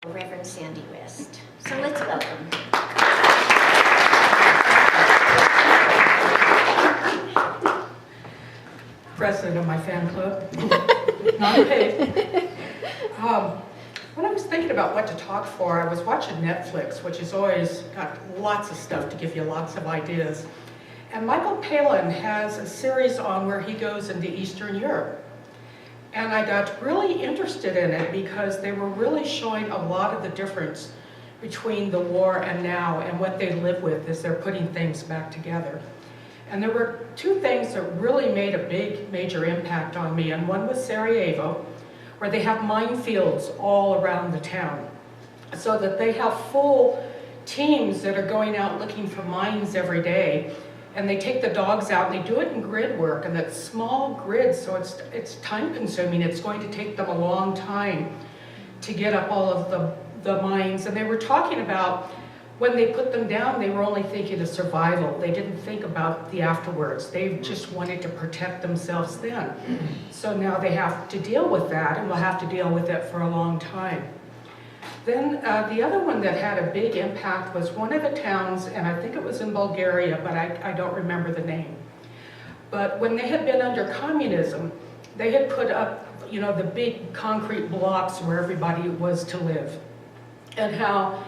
Reverend Sandy West. So let's welcome. President of my fan club, not paid. When I was thinking about what to talk for, I was watching Netflix, which has always got lots of stuff to give you lots of ideas. And Michael Palin has a series on where he goes into Eastern Europe. And I got really interested in it because they were really showing a lot of the difference between the war and now and what they live with as they're putting things back together. And there were two things that really made a big, major impact on me. And one was Sarajevo, where they have minefields all around the town, so that they have full teams that are going out looking for mines every day. And they take the dogs out and they do it in grid work, and that's small grids, so it's time consuming. It's going to take them a long time to get up all of the mines. And they were talking about when they put them down, they were only thinking of survival. They didn't think about the afterwards. They just wanted to protect themselves then. So now they have to deal with that, and will have to deal with it for a long time. Then the other one that had a big impact was one of the towns, and I think it was in Bulgaria, but I don't remember the name. But when they had been under communism, they had put up, you know, the big concrete blocks where everybody was to live. And how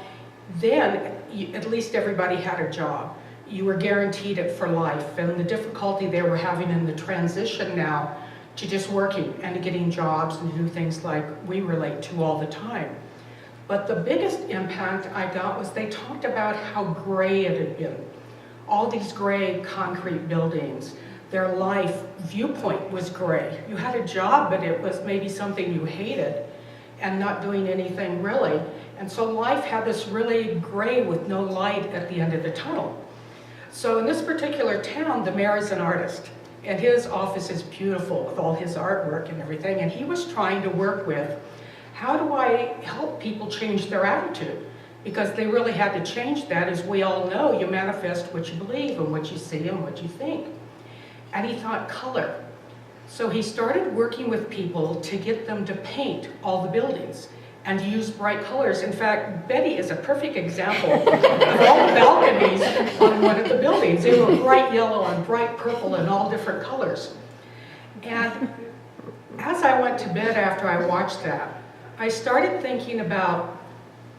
then, at least everybody had a job. You were guaranteed it for life, and the difficulty they were having in the transition now to just working and to getting jobs and to do things like we relate to all the time. But the biggest impact I got was they talked about how gray it had been. All these gray concrete buildings, their life viewpoint was gray. You had a job, but it was maybe something you hated and not doing anything really. And so life had this really gray with no light at the end of the tunnel. So in this particular town, the mayor is an artist, and his office is beautiful with all his artwork and everything. And he was trying to work with, how do I help people change their attitude? Because they really had to change that. As we all know, you manifest what you believe and what you see and what you think. And he thought color. So he started working with people to get them to paint all the buildings and use bright colors. In fact, Betty is a perfect example of all the balconies on one of the buildings. They were bright yellow and bright purple and all different colors. And as I went to bed after I watched that, I started thinking about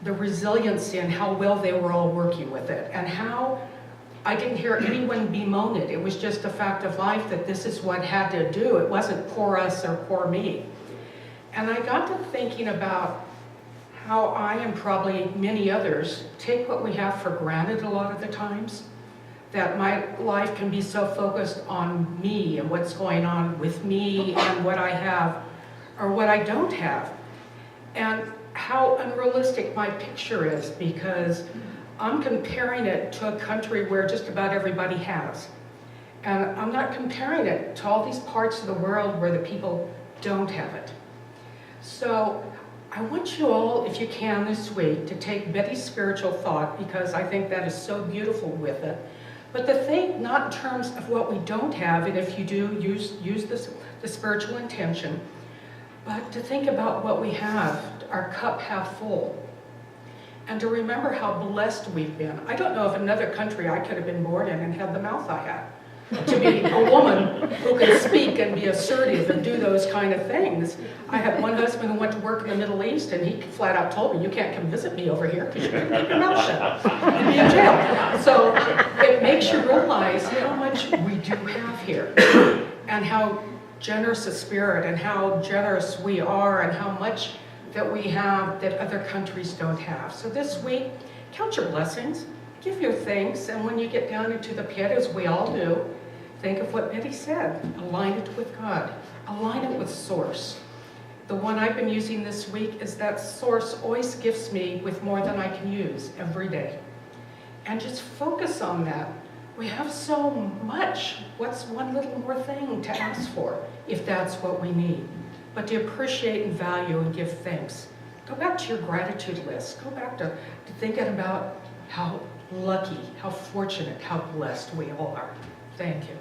the resiliency and how well they were all working with it, and how I didn't hear anyone bemoan it. It was just a fact of life that this is what had to do. It wasn't poor us or poor me. And I got to thinking about how I and probably many others take what we have for granted a lot of the times, that my life can be so focused on me and what's going on with me and what I have or what I don't have. And how unrealistic my picture is, because I'm comparing it to a country where just about everybody has. And I'm not comparing it to all these parts of the world where the people don't have it. So I want you all, if you can this week, to take Betty's spiritual thought, because I think that is so beautiful with it. But to think not in terms of what we don't have, and if you do, use the spiritual intention, but to think about what we have, our cup half full, and to remember how blessed we've been. I don't know of another country I could have been born in and had the mouth I had. To be a woman who can speak and be assertive and do those kind of things. I had one husband who went to work in the Middle East, and he flat out told me, you can't come visit me over here because you can't keep your mouth shut. You'd be in jail. So it makes you realize how much we do have here, and how generous a spirit, and how generous we are, and how much that we have that other countries don't have. So this week, count your blessings, give your thanks, and when you get down into the pit, as we all do, think of what Betty said. Align it with God. Align it with Source. The one I've been using this week is that Source always gifts me with more than I can use every day. And just focus on that. We have so much. What's one little more thing to ask for if that's what we need? But to appreciate and value and give thanks. Go back to your gratitude list. Go back to thinking about how lucky, how fortunate, how blessed we all are. Thank you.